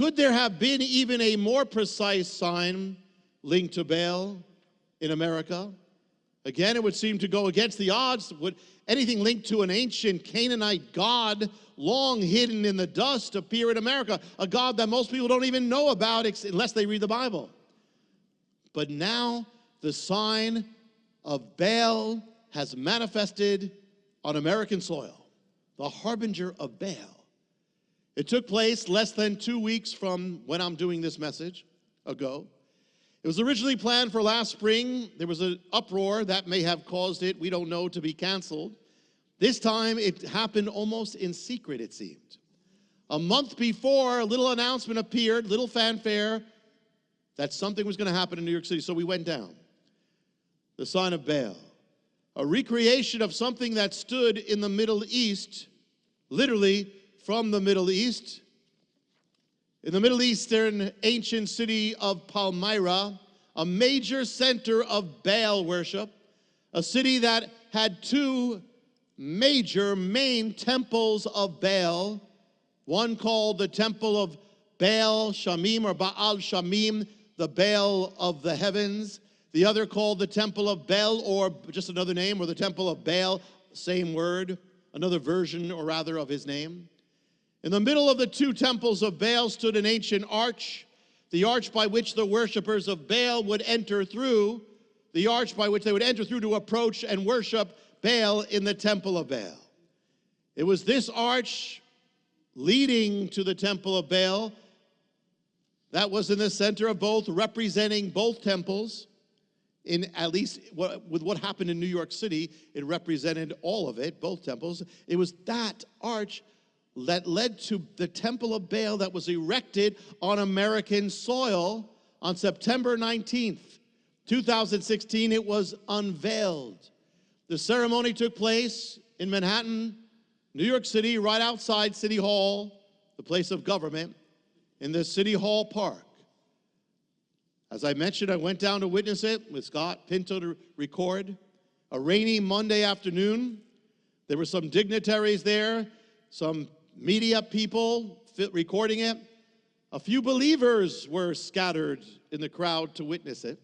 Could there have been even a more precise sign linked to Baal in America? Again, it would seem to go against the odds. Would anything linked to an ancient Canaanite god long hidden in the dust appear in America? A god that most people don't even know about unless they read the Bible. But now the sign of Baal has manifested on American soil, the Harbinger of Baal. It took place less than 2 weeks from when I'm doing this message ago. It was originally planned for last spring. There was an uproar that may have caused it, we don't know, to be canceled. This time it happened almost in secret, it seemed. A month before, a little announcement appeared, little fanfare, that something was going to happen in New York City. So we went down. The sign of Baal, a recreation of something that stood in the Middle East, literally from the Middle East. In the Middle Eastern ancient city of Palmyra, a major center of Baal worship, a city that had two major main temples of Baal, one called the Temple of Baal Shamim or Baal Shamim, the Baal of the heavens, the other called the Temple of Baal, or just another name, or the Temple of Baal, same word, another version or rather of his name. In the middle of the two temples of Baal stood an ancient arch, the arch by which the worshipers of Baal would enter through, the arch by which they would enter through to approach and worship Baal in the temple of Baal. It was this arch leading to the temple of Baal that was in the center of both, representing both temples. In at least with what happened in New York City, it represented all of it, both temples. It was that arch that led to the Temple of Baal that was erected on American soil on September 19th, 2016. It was unveiled. The ceremony took place in Manhattan, New York City, right outside City Hall, the place of government, in the City Hall Park. As I mentioned, I went down to witness it with Scott Pinto to record. A rainy Monday afternoon. There were some dignitaries there, some media people recording it. A few believers were scattered in the crowd to witness it.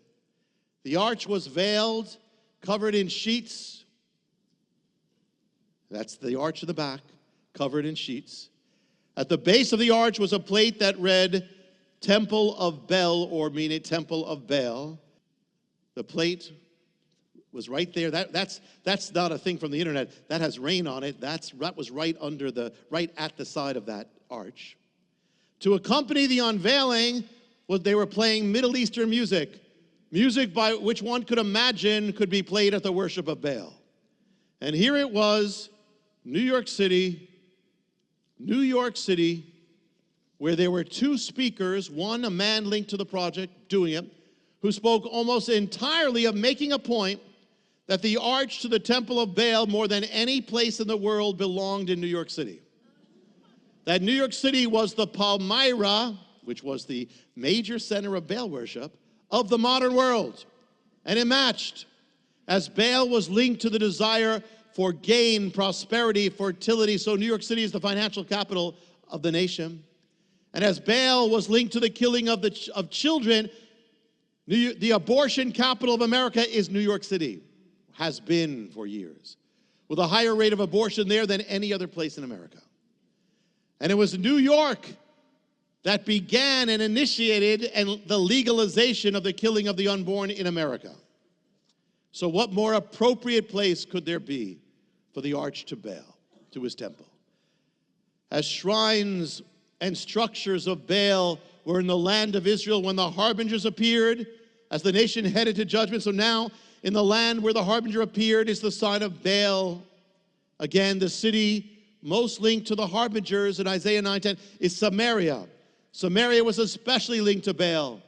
The arch was veiled, covered in sheets. That's the arch in the back, covered in sheets. At the base of the arch was a plate that read, Temple of Baal, or meaning Temple of Baal. The plate was right there. That's not a thing from the internet. That has rain on it. That was right at the side of that arch. To accompany the unveiling, they were playing Middle Eastern music by which one could imagine could be played at the worship of Baal. And here it was, New York City, where there were two speakers, one a man linked to the project doing it, who spoke almost entirely of making a point that the arch to the Temple of Baal, more than any place in the world, belonged in New York City. That New York City was the Palmyra, which was the major center of Baal worship, of the modern world. And it matched, as Baal was linked to the desire for gain, prosperity, fertility. So New York City is the financial capital of the nation. And as Baal was linked to the killing of children, the abortion capital of America is New York City, has been for years, with a higher rate of abortion there than any other place in America. And it was New York that began and initiated the legalization of the killing of the unborn in America. So what more appropriate place could there be for the arch to Baal, to his temple? As shrines and structures of Baal were in the land of Israel when the harbingers appeared, as the nation headed to judgment. So now, in the land where the harbinger appeared is the sign of Baal. Again, the city most linked to the harbingers in Isaiah 9:10 is Samaria. Samaria was especially linked to Baal.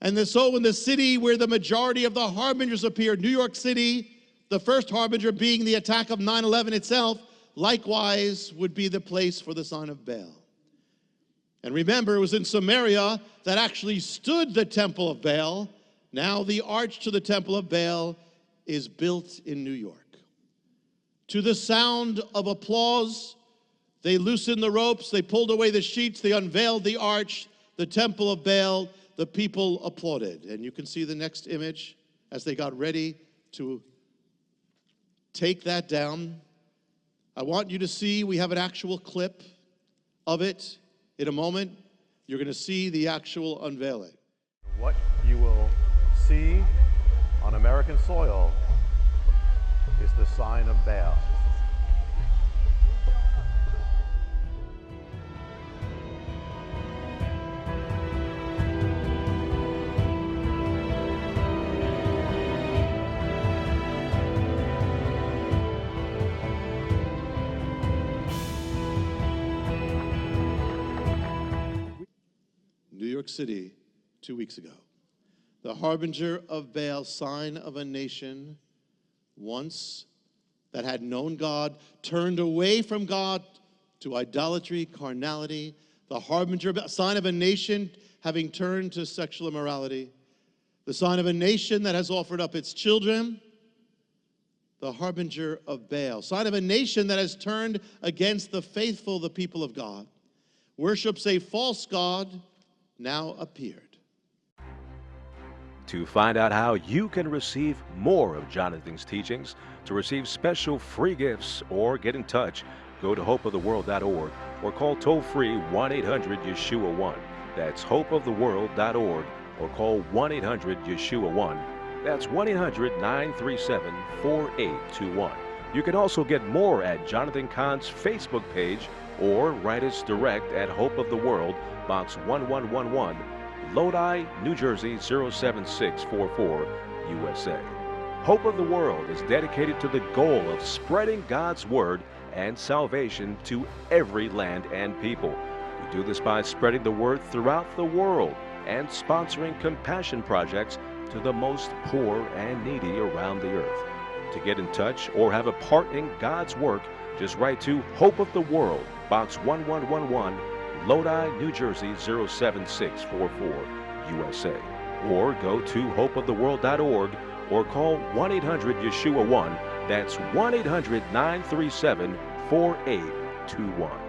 And so in the city where the majority of the harbingers appeared, New York City, the first harbinger being the attack of 9/11 itself, likewise would be the place for the sign of Baal. And remember, it was in Samaria that actually stood the Temple of Baal. Now the arch to the Temple of Baal is built in New York. To the sound of applause, they loosened the ropes, they pulled away the sheets, they unveiled the arch the temple of Baal, the people applauded. And you can see the next image as they got ready to take that down. I want you to see, we have an actual clip of it. In a moment, you're going to see the actual unveiling. What you will see on American soil is the sign of Baal. New York City, 2 weeks ago. The harbinger of Baal, sign of a nation once that had known God, turned away from God to idolatry, carnality. The harbinger, sign of a nation having turned to sexual immorality. The sign of a nation that has offered up its children. The harbinger of Baal, sign of a nation that has turned against the faithful, the people of God. Worships a false god, now appeared. To find out how you can receive more of Jonathan's teachings, to receive special free gifts, or get in touch, go to hopeoftheworld.org or call toll-free 1-800-YESHUA-1. That's hopeoftheworld.org or call 1-800-YESHUA-1. That's 1-800-937-4821. You can also get more at Jonathan Cahn's Facebook page or write us direct at Hope of the World, Box 1111, Lodi, New Jersey 07644, USA. Hope of the World is dedicated to the goal of spreading God's Word and salvation to every land and people. We do this by spreading the Word throughout the world and sponsoring compassion projects to the most poor and needy around the earth. To get in touch or have a part in God's work, just write to Hope of the World, Box 1111, Lodi, New Jersey 07644, USA. Or go to hopeoftheworld.org or call 1-800-YESHUA-1. That's 1-800-937-4821.